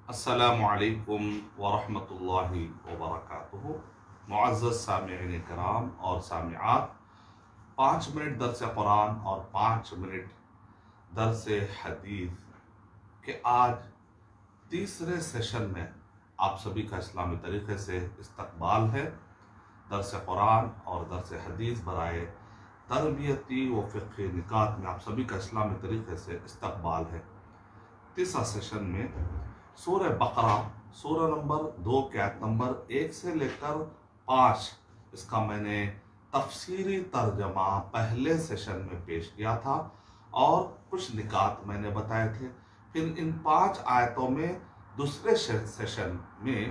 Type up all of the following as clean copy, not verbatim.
السلام علیکم ورحمۃ اللہ وبرکاتہ۔ معزز سامعین کرام اور سامعات، 5 منٹ درس قرآن اور 5 منٹ درس حدیث کے آج تیسرے سیشن میں آپ سبھی کا اسلامی طریقے سے استقبال ہے۔ درس قرآن اور درس حدیث برائے تربیتی و فقہی نکات میں آپ سبھی کا اسلامی طریقے سے استقبال ہے۔ تیسرا سیشن میں سورہ بقرہ سورہ نمبر 2 کے آیت نمبر 1 سے لے کر 5، اس کا میں نے تفسیری ترجمہ پہلے سیشن میں پیش کیا تھا اور کچھ نکات میں نے بتائے تھے۔ پھر ان 5 آیتوں میں دوسرے سیشن میں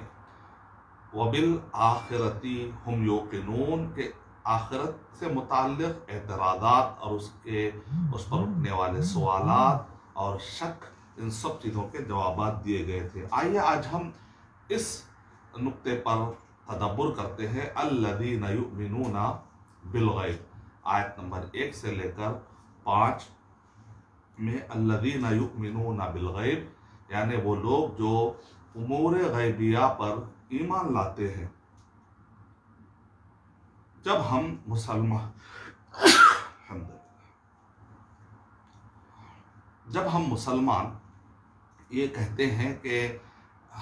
وَبِالْآخِرَةِ هُمْ يُوقِنُونَ کے آخرت سے متعلق اعتراضات اور اس پر اٹھنے والے سوالات اور شک، ان سب چیزوں کے جوابات دیے گئے تھے۔ آئیے آج ہم اس نقطے پر تدبر کرتے ہیں۔ الذین یؤمنون بالغیب، آیت نمبر 1 سے لے کر 5 میں الذین یؤمنون بالغیب یعنی وہ لوگ جو امور غیبیہ پر ایمان لاتے ہیں۔ جب ہم مسلمان یہ کہتے ہیں کہ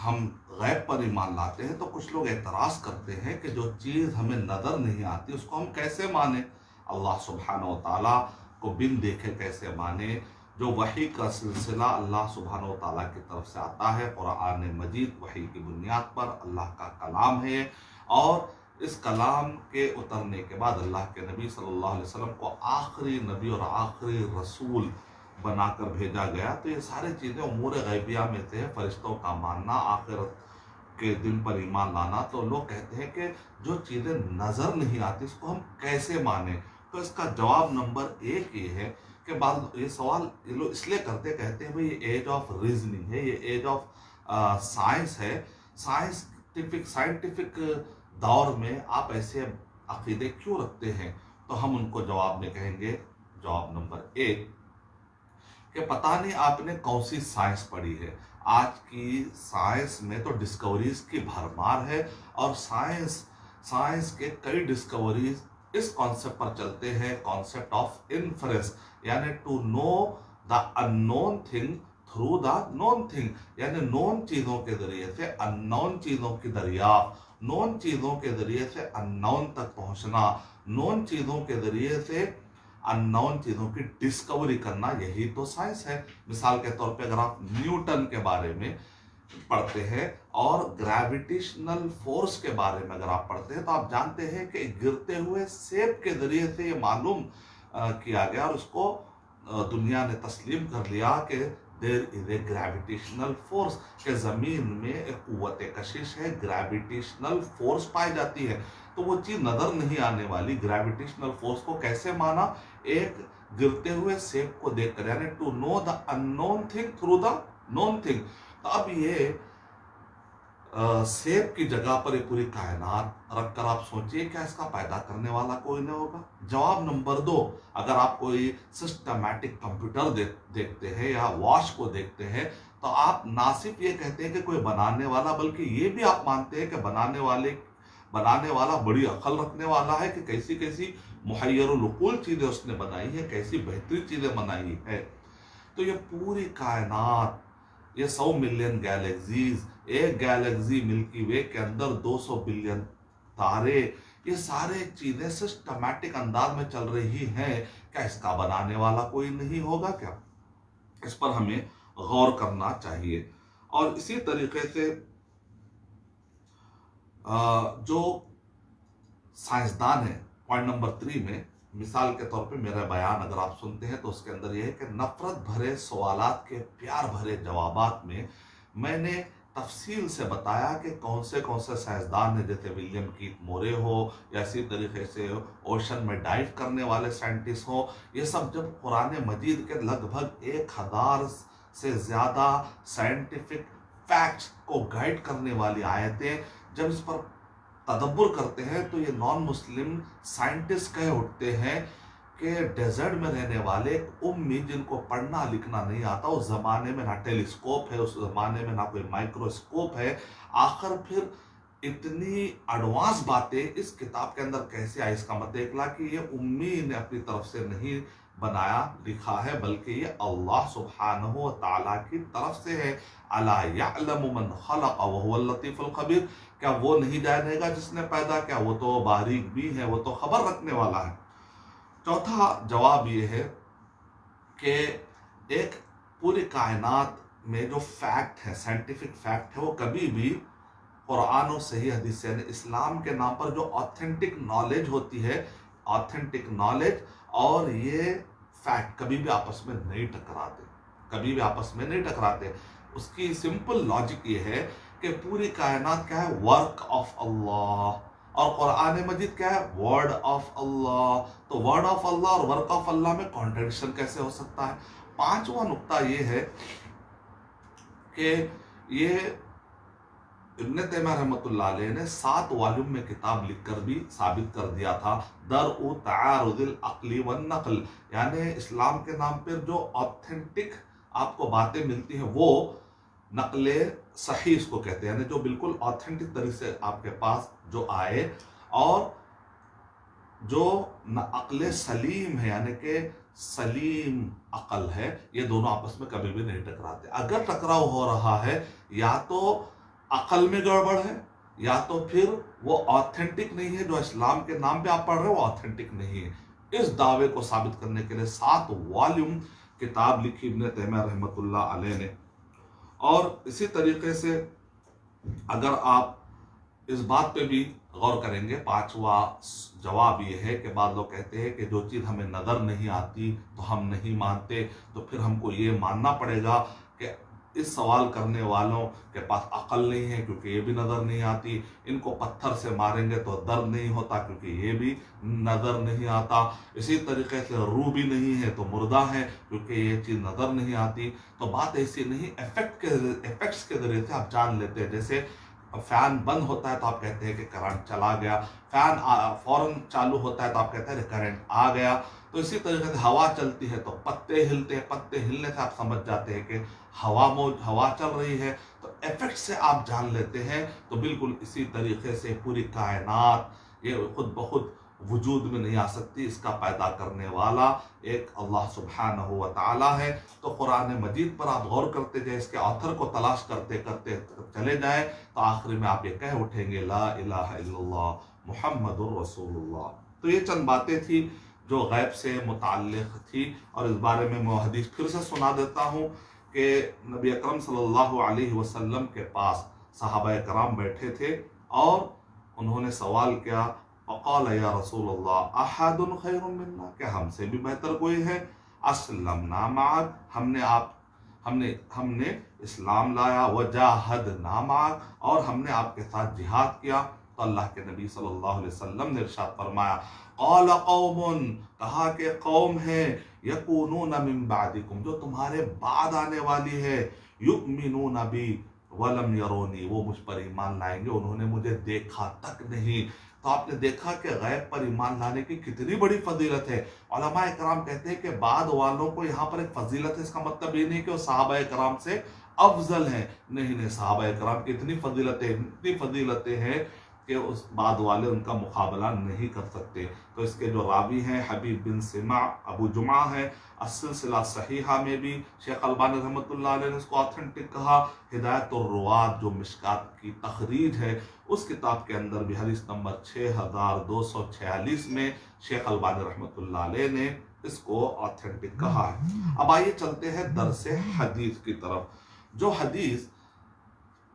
ہم غیب پر ایمان لاتے ہیں تو کچھ لوگ اعتراض کرتے ہیں کہ جو چیز ہمیں نظر نہیں آتی اس کو ہم کیسے مانیں، اللہ سبحانہ و تعالیٰ کو بن دیکھے کیسے مانیں۔ جو وحی کا سلسلہ اللہ سبحانہ و تعالیٰ کی طرف سے آتا ہے، قرآن مجید وحی کی بنیاد پر اللہ کا کلام ہے، اور اس کلام کے اترنے کے بعد اللہ کے نبی صلی اللہ علیہ وسلم کو آخری نبی اور آخری رسول بنا کر بھیجا گیا، تو یہ ساری چیزیں امور غیبیہ میں سے فرشتوں کا ماننا، آخرت کے دن پر ایمان لانا۔ تو لوگ کہتے ہیں کہ جو چیزیں نظر نہیں آتی اس کو ہم کیسے مانیں؟ تو اس کا جواب نمبر 1 یہ ہے کہ یہ سوال یہ لوگ اس لیے کہتے ہیں بھئی یہ ایج آف ریزننگ ہے، یہ ایج آف سائنس ہے، سائنٹیفک دور میں آپ ایسے عقیدے کیوں رکھتے ہیں؟ تو ہم ان کو جواب میں کہیں گے، جواب نمبر 1 کہ پتہ نہیں آپ نے کون سی سائنس پڑھی ہے۔ آج کی سائنس میں تو ڈسکوریز کی بھرمار ہے، اور سائنس کے کئی ڈسکوریز اس کانسیپٹ پر چلتے ہیں، کانسیپٹ آف انفرنس، یعنی to know the in known thing through the known thing, یعنی نون چیزوں کے ذریعے سے ان نون چیزوں کی دریافت، نون چیزوں کے ذریعے سے ان نون تک پہنچنا، نون چیزوں کے ذریعے سے ان نون چیزوں کی ڈسکوری کرنا، یہی تو سائنس ہے۔ مثال کے طور پہ اگر آپ نیوٹن کے بارے میں پڑھتے ہیں اور گریویٹیشنل فورس کے بارے میں اگر آپ پڑھتے ہیں تو آپ جانتے ہیں کہ گرتے ہوئے سیب کے ذریعے سے یہ معلوم کیا گیا اور اس کو دنیا نے تسلیم کر لیا کہ دیر از اے گریویٹیشنل فورس، کہ زمین میں ایک قوت کشش ہے، گریویٹیشنل فورس پائی جاتی ہے۔ تو وہ چیز نظر نہیں آنے والی گریویٹیشنل فورس کو کیسے مانا؟ ایک گرتے ہوئے سیب کو دیکھ کر، یعنی to know the in known thing through the known thing. تو اب یہ سیب کی جگہ پر یہ پوری کائنات رکھ کر آپ سوچئے کیا اس کا پیدا کرنے والا کوئی نہیں ہوگا؟ جواب نمبر 2، اگر آپ کوئی سسٹمیٹک کمپیوٹر دیکھتے ہیں یا واچ کو دیکھتے ہیں تو آپ نہ صرف یہ کہتے ہیں کہ کوئی بنانے والا، بلکہ یہ بھی آپ مانتے ہیں کہ بنانے والا بڑی عقل رکھنے والا ہے، کہ کیسی کیسی محیر العقول چیزیں اس نے بنائی ہے، کیسی بہترین چیزیں بنائی ہے۔ تو یہ پوری کائنات، یہ 100 ملین گیلیکسیز، ایک گیلیکسی ملکی وے کے اندر 200 بلین تارے، یہ سارے چیزیں سسٹمیٹک انداز میں چل رہی ہیں، کیا اس کا بنانے والا کوئی نہیں ہوگا کیا؟ اس پر ہمیں غور کرنا چاہیے۔ اور اسی طریقے سے جو سائنسدان ہیں، پوائنٹ نمبر 3 میں مثال کے طور پہ میرا بیان اگر آپ سنتے ہیں تو اس کے اندر یہ ہے کہ نفرت بھرے سوالات کے پیار بھرے جوابات میں نے تفصیل سے بتایا کہ کون سے سائنسدان ہیں، جیسے ولیم کیت مورے ہو یا اسی طریقے سے اوشن میں ڈائیو کرنے والے سائنٹسٹ ہوں، یہ سب جب قرآن مجید کے لگ بھگ 1000 سے زیادہ سائنٹیفک فیکٹس کو گائیڈ کرنے والی آیتیں جب اس پر تدبر کرتے ہیں تو یہ نان مسلم سائنٹسٹ کہہ اٹھتے ہیں کہ ڈیزرٹ میں رہنے والے ایک امی جن کو پڑھنا لکھنا نہیں آتا، اس زمانے میں نہ ٹیلیسکوپ ہے، اس زمانے میں نہ کوئی مائکروسکوپ ہے، آخر پھر اتنی ایڈوانس باتیں اس کتاب کے اندر کیسے آئی؟ اس کا مطلب نکلا کہ یہ امی نے اپنی طرف سے نہیں بنایا لکھا ہے، بلکہ یہ اللہ سبحانہ و تعالیٰ کی طرف سے ہے۔ الا یعلم من خلق وهو اللطیف الخبیر، کیا وہ نہیں جانے گا جس نے پیدا کیا؟ وہ تو باریک بھی ہے، وہ تو خبر رکھنے والا ہے۔ چوتھا جواب یہ ہے کہ ایک پوری کائنات میں جو فیکٹ ہے، سائنٹیفک فیکٹ ہے، وہ کبھی بھی قرآن و صحیح حدیث یعنی اسلام کے نام پر جو آتھینٹک نالج ہوتی ہے، آتھینٹک نالج اور یہ فیکٹ کبھی بھی آپس میں نہیں ٹکراتے، کبھی بھی آپس میں نہیں ٹکراتے۔ اس کی سمپل لاجک یہ ہے کہ پوری کائنات کیا ہے؟ ورک آف اللہ، اور قرآن مجید کیا ہے؟ ورڈ آف اللہ۔ تو ورڈ آف اللہ اور ورک آف اللہ میں کانٹرڈکشن کیسے ہو سکتا ہے؟ پانچواں نقطہ یہ ہے کہ یہ ابن تیمیہ رحمۃ اللہ علیہ نے 7 والیوم میں کتاب لکھ کر بھی ثابت کر دیا تھا، درء تعارض العقل والنقل، یعنی اسلام کے نام پر جو آتھینٹک آپ کو باتیں ملتی ہیں وہ نقل صحیح اس کو کہتے ہیں، یعنی جو بالکل آتھینٹک طریقے سے آپ کے پاس جو آئے، اور جو عقل سلیم ہے یعنی کہ سلیم عقل ہے، یہ دونوں آپس میں کبھی بھی نہیں ٹکراتے۔ اگر ٹکراؤ ہو رہا ہے یا تو عقل میں گڑبڑ ہے، یا تو پھر وہ آتھینٹک نہیں ہے، جو اسلام کے نام پہ آپ پڑھ رہے ہیں وہ آتھینٹک نہیں ہے۔ اس دعوے کو ثابت کرنے کے لیے 7 والیوم کتاب لکھی ابن تیمیہ رحمۃ اللہ علیہ نے۔ اور اسی طریقے سے اگر آپ اس بات پہ بھی غور کریں گے، 5واں جواب یہ ہے کہ بعض لوگ کہتے ہیں کہ جو چیز ہمیں نظر نہیں آتی تو ہم نہیں مانتے، تو پھر ہم کو یہ ماننا پڑے گا کہ اس سوال کرنے والوں کے پاس عقل نہیں ہے کیونکہ یہ بھی نظر نہیں آتی، ان کو پتھر سے ماریں گے تو درد نہیں ہوتا کیونکہ یہ بھی نظر نہیں آتا، اسی طریقے سے روح بھی نہیں ہے تو مردہ ہے کیونکہ یہ چیز نظر نہیں آتی۔ تو بات ایسی نہیں، ایفیکٹس کے ذریعے سے آپ جان لیتے ہیں۔ جیسے فین بند ہوتا ہے تو آپ کہتے ہیں کہ کرنٹ چلا گیا، فین فوراً چالو ہوتا ہے تو آپ کہتے ہیں کہ کرنٹ آ گیا۔ تو اسی طریقے سے ہوا چلتی ہے تو پتے ہلتے ہیں، پتے ہلنے سے آپ سمجھ جاتے ہیں کہ ہوا چل رہی ہے، تو ایفیکٹ سے آپ جان لیتے ہیں۔ تو بالکل اسی طریقے سے پوری کائنات یہ خود بخود وجود میں نہیں آ سکتی، اس کا پیدا کرنے والا ایک اللہ سبحانہ و تعالی ہے۔ تو قرآن مجید پر آپ غور کرتے جائیں، اس کے آتھر کو تلاش کرتے کرتے چلے جائیں، تو آخر میں آپ یہ کہہ اٹھیں گے لا الہ الا اللہ محمد الرسول اللہ۔ تو یہ چند باتیں تھی جو غیب سے متعلق تھی، اور اس بارے میں میں حدیث پھر سے سنا دیتا ہوں کہ نبی اکرم صلی اللہ علیہ وسلم کے پاس صحابہ کرام بیٹھے تھے اور انہوں نے سوال کیا، فقال یا رسول اللہ احد خیر منا، کہ ہم سے بھی بہتر کوئی ہے؟ اسلمنا معک، ہم نے اسلام لایا، وجاہدنا معک، اور ہم نے آپ کے ساتھ جہاد کیا۔ تو اللہ کے نبی صلی اللہ علیہ وسلم نے ارشاد فرمایا، قال قوم، کہا کہ قوم ہے، یکونون من بعدکم، جو تمہارے بعد آنے والی ہے، یؤمنون بی ولم یرونی، وہ مجھ پر ایمان لائیں گے، انہوں نے مجھے دیکھا تک نہیں۔ تو آپ نے دیکھا کہ غیب پر ایمان لانے کی کتنی بڑی فضیلت ہے۔ علماء کرام کہتے ہیں کہ بعد والوں کو یہاں پر ایک فضیلت ہے، اس کا مطلب یہ نہیں کہ وہ صحابہ کرام سے افضل ہیں، نہیں، صحابہ کرام کی اتنی فضیلتیں ہیں کہ اس بعد والے ان کا مقابلہ نہیں کر سکتے۔ تو اس کے جو راوی ہیں حبیب بن سمع ابو جمعہ ہیں، السلسلہ صحیحہ میں بھی شیخ البانی رحمۃ اللہ علیہ نے اس کو آتھینٹک کہا، ہدایت الرواد جو مشکات کی تخریج ہے اس کتاب کے اندر بھی حدیث نمبر 6246 میں شیخ البانی رحمۃ اللہ علیہ نے اس کو آتھینٹک کہا ہے۔ اب آئیے چلتے ہیں درس حدیث کی طرف۔ جو حدیث،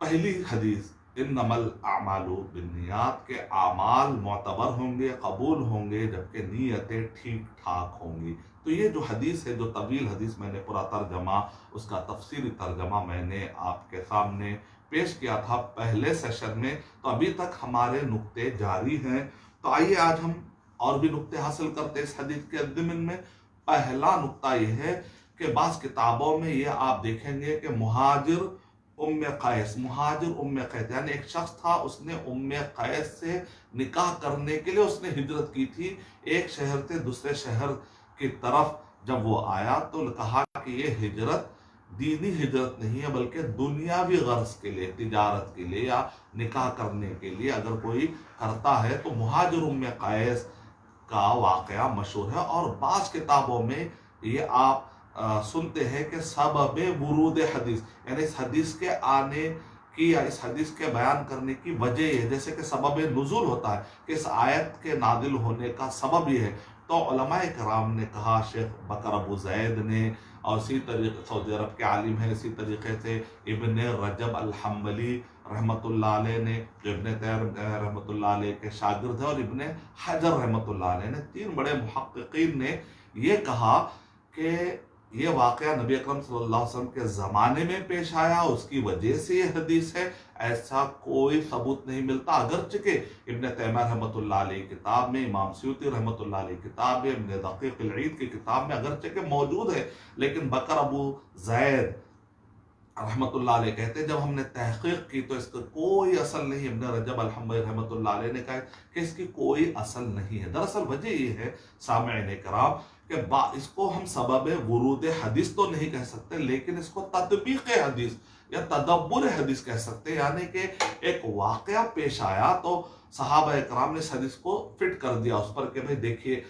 پہلی حدیث، انما الاعمال بالنیات، کے اعمال معتبر ہوں گے، قبول ہوں گے جبکہ نیتیں ٹھیک ٹھاک ہوں گی۔ تو یہ جو حدیث ہے، جو طویل حدیث، میں نے پورا ترجمہ، اس کا تفصیلی ترجمہ میں نے آپ کے سامنے پیش کیا تھا پہلے سیشن میں، تو ابھی تک ہمارے نقطے جاری ہیں۔ تو آئیے آج ہم اور بھی نقطے حاصل کرتے اس حدیث کے ضمن میں۔ پہلا نقطہ یہ ہے کہ بعض کتابوں میں یہ آپ دیکھیں گے کہ مہاجر ام قیس یعنی ایک شخص تھا، اس نے ام قیس سے نکاح کرنے کے لیے اس نے ہجرت کی تھی، ایک شہر سے دوسرے شہر کی طرف جب وہ آیا تو کہا کہ یہ ہجرت دینی ہجرت نہیں ہے بلکہ دنیاوی غرض کے لیے، تجارت کے لیے یا نکاح کرنے کے لیے اگر کوئی کرتا ہے تو مہاجر ام قیس کا واقعہ مشہور ہے، اور بعض کتابوں میں یہ آپ سنتے ہیں کہ سبب ورود حدیث، یعنی اس حدیث کے آنے کی یا اس حدیث کے بیان کرنے کی وجہ یہ، جیسے کہ سبب نزول ہوتا ہے کہ اس آیت کے نازل ہونے کا سبب یہ ہے، تو علماء کرام نے کہا، شیخ بکر ابو زید نے، اور اسی طریقے سعودی عرب کے عالم ہیں، اسی طریقے سے ابن رجب الحنبلی رحمۃ اللہ علیہ نے، جو ابن تیر رحمۃ اللہ علیہ کے شاگرد ہیں، اور ابن حجر رحمۃ اللہ علیہ نے، تین بڑے محققین نے یہ کہا کہ یہ واقعہ نبی اکرم صلی اللہ علیہ وسلم کے زمانے میں پیش آیا، اس کی وجہ سے یہ حدیث ہے، ایسا کوئی ثبوت نہیں ملتا، اگرچہ کہ ابن تیمیہ رحمۃ اللہ علیہ کی کتاب میں، امام سیوطی رحمۃ اللہ علیہ کی کتاب میں، ابن دقیق العید کی کتاب میں اگرچہ کہ موجود ہے، لیکن بکر ابو زید رحمۃ اللہ علیہ کہتے ہیں جب ہم نے تحقیق کی تو اس کا کوئی اصل نہیں۔ ابن رجب الحنبلی رحمۃ اللہ علیہ نے کہا کہ اس کی کوئی اصل نہیں ہے۔ دراصل وجہ یہ ہے سامعین کرام کہ اس کو ہم سبب ورود حدیث تو نہیں کہہ سکتے، لیکن اس کو تطبیق حدیث یا تدبر حدیث کہہ سکتے، یعنی کہ ایک واقعہ پیش آیا تو صحابہ کرام نے اس حدیث کو فٹ کر دیا اس پر کہ بھئی دیکھیے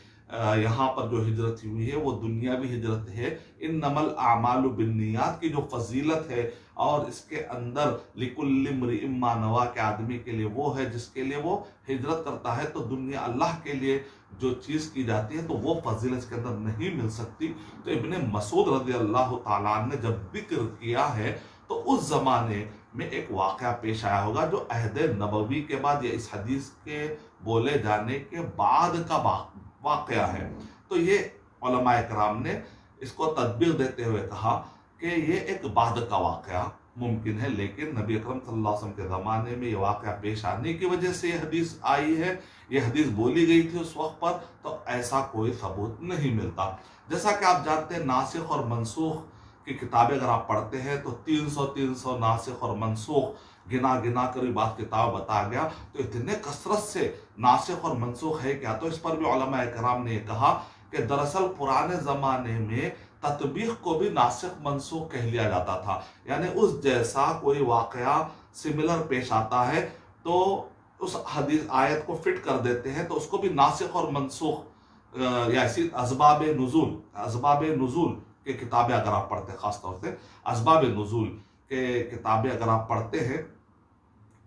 یہاں پر جو ہجرت ہوئی ہے وہ دنیاوی ہجرت ہے، انما الاعمال بالنیات کی جو فضیلت ہے، اور اس کے اندر لکل امرئ ما نویٰ کے آدمی کے لیے وہ ہے جس کے لیے وہ ہجرت کرتا ہے، تو دنیا اللہ کے لیے جو چیز کی جاتی ہے تو وہ فضیلت اس کے اندر نہیں مل سکتی۔ تو ابن مسعود رضی اللہ تعالیٰ عنہ نے جب ذکر کیا ہے تو اس زمانے میں ایک واقعہ پیش آیا ہوگا جو عہد نبوی کے بعد یا اس حدیث کے بولے جانے کے بعد کا واقعہ ہے۔ تو یہ علماء کرام نے اس کو تطبیق دیتے ہوئے کہا کہ یہ ایک بعد کا واقعہ ممکن ہے، لیکن نبی اکرم صلی اللہ علیہ وسلم کے زمانے میں یہ واقعہ پیش آنے کی وجہ سے یہ حدیث آئی ہے، یہ حدیث بولی گئی تھی اس وقت پر، تو ایسا کوئی ثبوت نہیں ملتا۔ جیسا کہ آپ جانتے ہیں ناسخ اور منسوخ کی کتابیں اگر آپ پڑھتے ہیں تو 300 ناسخ اور منسوخ گنا کر بات کتاب بتایا گیا، تو اتنے کثرت سے ناسخ اور منسوخ ہے کیا؟ تو اس پر بھی علماء کرام نے یہ کہا کہ دراصل پرانے زمانے میں تطبیق کو بھی ناسخ منسوخ کہہ لیا جاتا تھا، یعنی اس جیسا کوئی واقعہ سملر پیش آتا ہے تو اس حدیث آیت کو فٹ کر دیتے ہیں، تو اس کو بھی ناسخ اور منسوخ یا اسی اسباب نزول کے کتابیں اگر آپ پڑھتے ہیں، خاص طور سے اسباب نزول کے کتابیں اگر آپ پڑھتے ہیں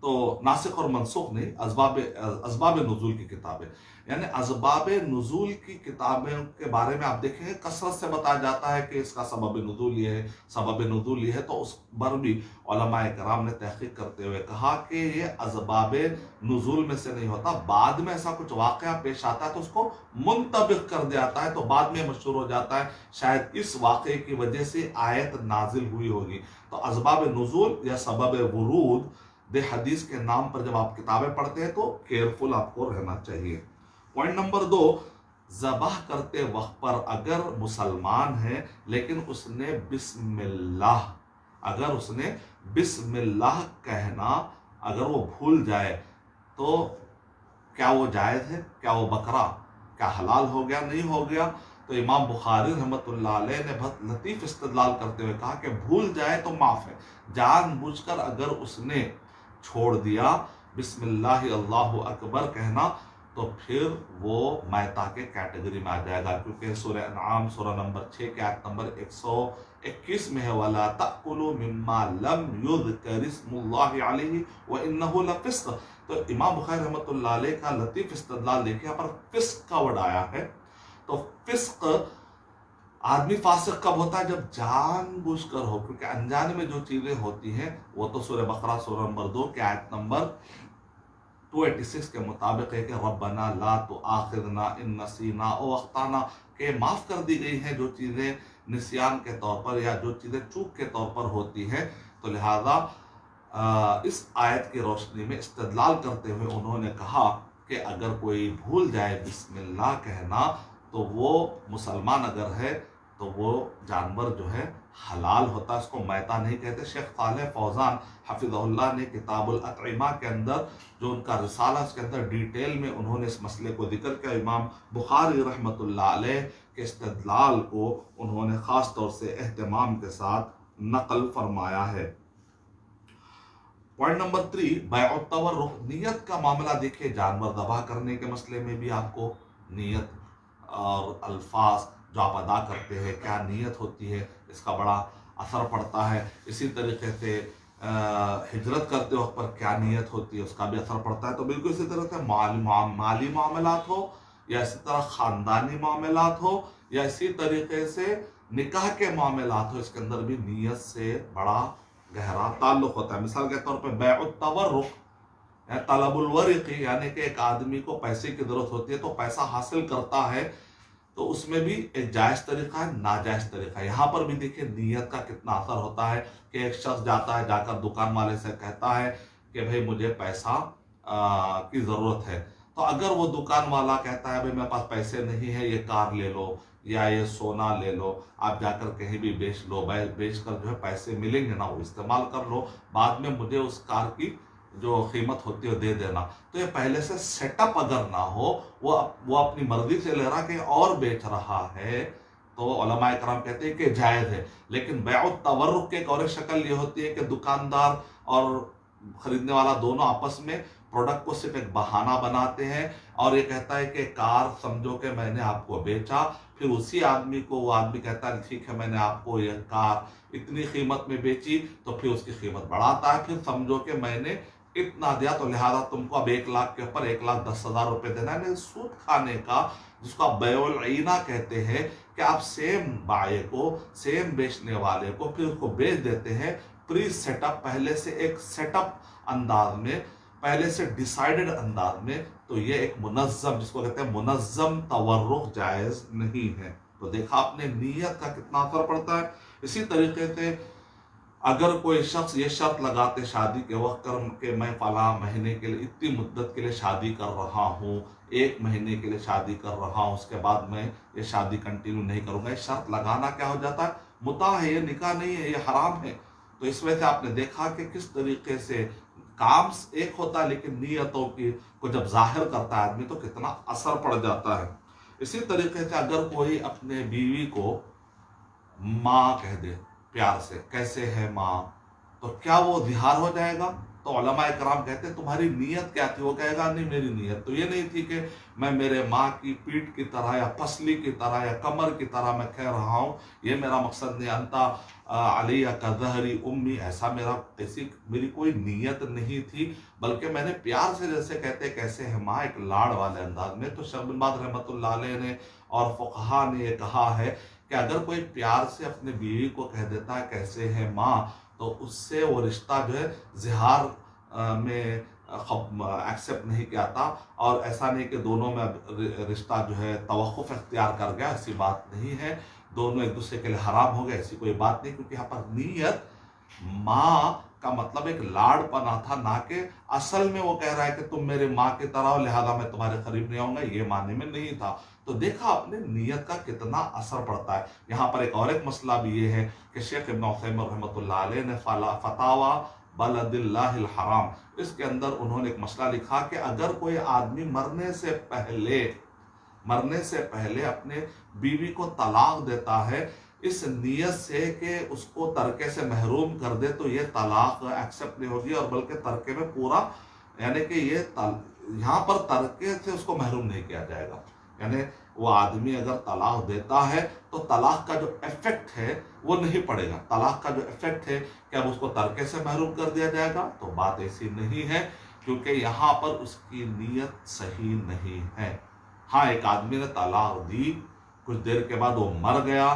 تو ناسخ اور منسوخ نہیں، اسباب نزول کی کتابیں، یعنی اسباب نزول کی کتابیں کے بارے میں آپ دیکھیں کثرت سے بتایا جاتا ہے کہ اس کا سبب نزول یہ ہے، سبب نزول یہ ہے، تو اس پر بھی علماء کرام نے تحقیق کرتے ہوئے کہا کہ یہ اسباب نزول میں سے نہیں ہوتا، بعد میں ایسا کچھ واقعہ پیش آتا ہے تو اس کو منطبق کر دیا جاتا ہے، تو بعد میں مشہور ہو جاتا ہے، شاید اس واقعے کی وجہ سے آیت نازل ہوئی ہوگی۔ تو اسباب نزول یا سبب ورود حدیث کے نام پر جب آپ کتابیں پڑھتے ہیں تو کیئرفل آپ کو رہنا چاہیے۔ پوائنٹ نمبر 2، ذبح کرتے وقت پر اگر مسلمان ہے لیکن اس نے بسم اللہ کہنا اگر وہ بھول جائے تو کیا وہ جائز ہے؟ کیا وہ بکرا کیا حلال ہو گیا؟ نہیں ہو گیا؟ تو امام بخاری رحمۃ اللہ علیہ نے بہت لطیف استدلال کرتے ہوئے کہا کہ بھول جائے تو معاف ہے، جان بوجھ کر اگر اس نے چھوڑ دیا بسم اللہ اللہ اکبر کہنا تو پھر وہ میتا کے کیٹیگری میں آ جائے گا، کیونکہ سورہ انعام سورہ نمبر 6 کے آیت نمبر 121 میں ہے وَلَا تَأْكُلُوا مِمَّا لَمْ يُذْكَرِ اسْمُ اللَّهِ عَلَيْهِ وَإِنَّهُ لَفِسْقٌ۔ تو امام بخاری رحمۃ اللہ علیہ کا لطیف استدلال دیکھیں، یہاں پر فسق کا ورڈ آیا ہے، تو فسق آدمی فاسق کب ہوتا ہے؟ جب جان بوجھ کر ہو، کیونکہ انجانے میں جو چیزیں ہوتی ہیں وہ تو سورہ بقرہ سورہ نمبر 2 کے آیت نمبر 286 کے مطابق ہے کہ ربنا لا تؤاخذنا ان نسینا او اخطانا، کہ معاف کر دی گئی ہیں جو چیزیں نسیان کے طور پر یا جو چیزیں چوک کے طور پر ہوتی ہیں۔ تو لہذا اس آیت کی روشنی میں استدلال کرتے ہوئے انہوں نے کہا کہ اگر کوئی بھول جائے بسم اللہ کہنا تو وہ مسلمان اگر ہے تو وہ جانور جو ہے حلال ہوتا ہے، اس کو میتا نہیں کہتے۔ شیخ صالح فوزان حفظہ اللہ نے کتاب الاطعمہ کے اندر جو ان کا رسالہ، اس کے اندر ڈیٹیل میں انہوں نے اس مسئلے کو ذکر کیا۔ امام بخاری رحمۃ اللہ علیہ کے استدلال کو انہوں نے خاص طور سے اہتمام کے ساتھ نقل فرمایا ہے۔ پوائنٹ نمبر 3، بیع التورق، نیت کا معاملہ دیکھیے۔ جانور ذبح کرنے کے مسئلے میں بھی آپ کو نیت اور الفاظ جو آپ ادا کرتے ہیں، کیا نیت ہوتی ہے، اس کا بڑا اثر پڑتا ہے۔ اسی طریقے سے ہجرت کرتے وقت پر کیا نیت ہوتی ہے، اس کا بھی اثر پڑتا ہے۔ تو بالکل اسی طرح سے مالی معاملات ہو، یا اسی طرح خاندانی معاملات ہو، یا اسی طریقے سے نکاح کے معاملات ہو، اس کے اندر بھی نیت سے بڑا گہرا تعلق ہوتا ہے۔ مثال کے طور پہ بیع التورق، طلب الورق، یعنی کہ ایک آدمی کو پیسے کی ضرورت ہوتی ہے تو پیسہ حاصل کرتا ہے، تو اس میں بھی ایک جائز طریقہ ہے، ناجائز طریقہ ہے۔ یہاں پر بھی دیکھیے نیت کا کتنا اثر ہوتا ہے کہ ایک شخص جاتا ہے، جا کر دکان والے سے کہتا ہے کہ بھئی مجھے پیسہ کی ضرورت ہے، تو اگر وہ دکان والا کہتا ہے بھئی میرے پاس پیسے نہیں ہے، یہ کار لے لو یا یہ سونا لے لو، آپ جا کر کہیں بھی بیچ لو، بیچ کر جو ہے پیسے ملیں گے نا، وہ استعمال کر لو، بعد میں مجھے اس کار کی جو قیمت ہوتی ہے دے دینا۔ تو یہ پہلے سے سیٹ اپ اگر نہ ہو، وہ اپنی مرضی سے لے رہا کہ اور بیچ رہا ہے، تو علماء کرام کہتے ہیں کہ جائز ہے۔ لیکن بیع التورق کی ایک اور شکل یہ ہوتی ہے کہ دکاندار اور خریدنے والا دونوں آپس میں پروڈکٹ کو صرف ایک بہانہ بناتے ہیں، اور یہ کہتا ہے کہ کار سمجھو کہ میں نے آپ کو بیچا، پھر اسی آدمی کو وہ آدمی کہتا ہے ٹھیک ہے میں نے آپ کو یہ کار اتنی قیمت میں بیچی، تو پھر اس کی قیمت بڑھاتا ہے، پھر سمجھو کہ میں نے اتنا دیا تو لہذا تم کو اب 1,00,000 کے اوپر 1,10,000 روپے دینا ہے۔ سود کھانے کا، جس کو آپ بیع العینہ کہتے ہیں، کہ آپ سیم بائع کو، سیم بیچنے والے کو پھر اس کو بیچ دیتے ہیں پری سیٹ اپ، پہلے سے ایک سیٹ اپ انداز میں، پہلے سے ڈیسائیڈڈ انداز میں، تو یہ ایک منظم، جس کو کہتے ہیں منظم تورق، جائز نہیں ہے۔ تو دیکھا آپ نے نیت کا کتنا اثر پڑتا ہے۔ اسی طریقے سے اگر کوئی شخص یہ شرط لگاتے شادی کے وقت کہ میں فلاں مہینے کے لیے اتنی مدت کے لیے شادی کر رہا ہوں، 1 مہینے کے لیے شادی کر رہا ہوں، اس کے بعد میں یہ شادی کنٹینیو نہیں کروں گا، یہ شرط لگانا کیا ہو جاتا ہے؟ متاع ہے، یہ نکاح نہیں ہے، یہ حرام ہے۔ تو اس وجہ سے آپ نے دیکھا کہ کس طریقے سے کام ایک ہوتا ہے، لیکن نیتوں کی کو جب ظاہر کرتا ہے آدمی تو کتنا اثر پڑ جاتا ہے۔ اسی طریقے سے اگر کوئی اپنے بیوی کو ماں کہہ دے پیار سے، کیسے ہے ماں، تو کیا وہ زہار ہو جائے گا؟ تو علماء کرام کہتے ہیں تمہاری نیت کیا تھی؟ وہ کہے گا نہیں، میری نیت تو یہ نہیں تھی کہ میں میرے ماں کی پیٹھ کی طرح یا پسلی کی طرح یا کمر کی طرح میں کہہ رہا ہوں، یہ میرا مقصد نہیں، انتا علیہ کا ظہری امی، ایسی میری کوئی نیت نہیں تھی، بلکہ میں نے پیار سے، جیسے کہتے کیسے ہے ماں، ایک لاڑ والے انداز میں۔ تو شیخ بن باز رحمۃ اللہ علیہ نے اور فقہا نے یہ کہا ہے کہ اگر کوئی پیار سے اپنے بیوی کو کہہ دیتا ہے کیسے ہے ماں، تو اس سے وہ رشتہ جو ہے زہار میں ایکسیپٹ نہیں کیا تھا، اور ایسا نہیں کہ دونوں میں رشتہ جو ہے توقف اختیار کر گیا، ایسی بات نہیں ہے، دونوں ایک دوسرے کے لیے حرام ہو گئے، ایسی کوئی بات نہیں، کیونکہ یہاں پر نیت ماں کا مطلب ایک لاڑ پنا تھا، نہ کہ اصل میں وہ کہہ رہا ہے کہ تم میرے ماں کی طرح ہو لہذا میں تمہارے قریب نہیں آؤں گا، یہ معنی میں نہیں تھا۔ تو دیکھا آپ نے نیت کا کتنا اثر پڑتا ہے۔ یہاں پر ایک مسئلہ بھی یہ ہے کہ شیخ ابن عثیمین رحمۃ اللہ علیہ نے فتاوی بلد اللہ الحرام، اس کے اندر انہوں نے ایک مسئلہ لکھا کہ اگر کوئی آدمی مرنے سے پہلے اپنے بیوی کو طلاق دیتا ہے اس نیت سے کہ اس کو ترکے سے محروم کر دے، تو یہ طلاق ایکسیپٹ نہیں ہوگی، اور بلکہ ترکے میں پورا، یعنی کہ یہاں پر ترکے سے اس کو محروم نہیں کیا جائے گا۔ یعنی وہ آدمی اگر طلاق دیتا ہے تو طلاق کا جو ایفیکٹ ہے وہ نہیں پڑے گا، طلاق کا جو ایفیکٹ ہے کہ اب اس کو ترکے سے محروم کر دیا جائے گا، تو بات ایسی نہیں ہے، کیونکہ یہاں پر اس کی نیت صحیح نہیں ہے۔ ہاں، ایک آدمی نے طلاق دی، کچھ دیر کے بعد وہ مر گیا،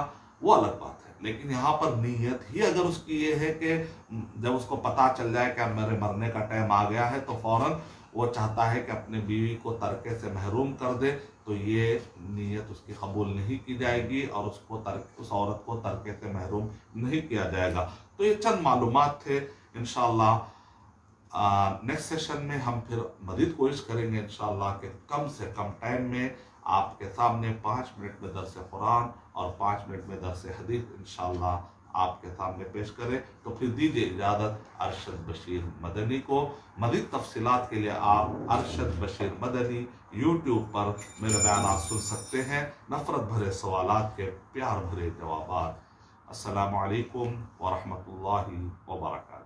وہ الگ بات ہے، لیکن یہاں پر نیت ہی اگر اس کی یہ ہے کہ جب اس کو پتا چل جائے کہ اب میرے مرنے کا ٹائم آ گیا ہے، تو فوراً وہ چاہتا ہے کہ اپنے بیوی کو ترکے سے محروم کر دے، تو یہ نیت اس کی قبول نہیں کی جائے گی، اور اس عورت کو ترکے سے محروم نہیں کیا جائے گا۔ تو یہ چند معلومات تھے، انشاءاللہ نیکسٹ سیشن میں ہم پھر مزید کوشش کریں گے انشاءاللہ کہ کم سے کم ٹائم میں آپ کے سامنے 5 منٹ میں درس قرآن اور 5 منٹ میں درس حدیث انشاءاللہ آپ کے سامنے پیش کریں. تو پھر دیجیے اجازت ارشد بشیر مدنی کو. مزید تفصیلات کے لیے آپ ارشد بشیر مدنی یوٹیوب پر میرے بیانات سن سکتے ہیں. نفرت بھرے سوالات کے پیار بھرے جوابات. السلام علیکم ورحمۃ اللہ وبرکاتہ.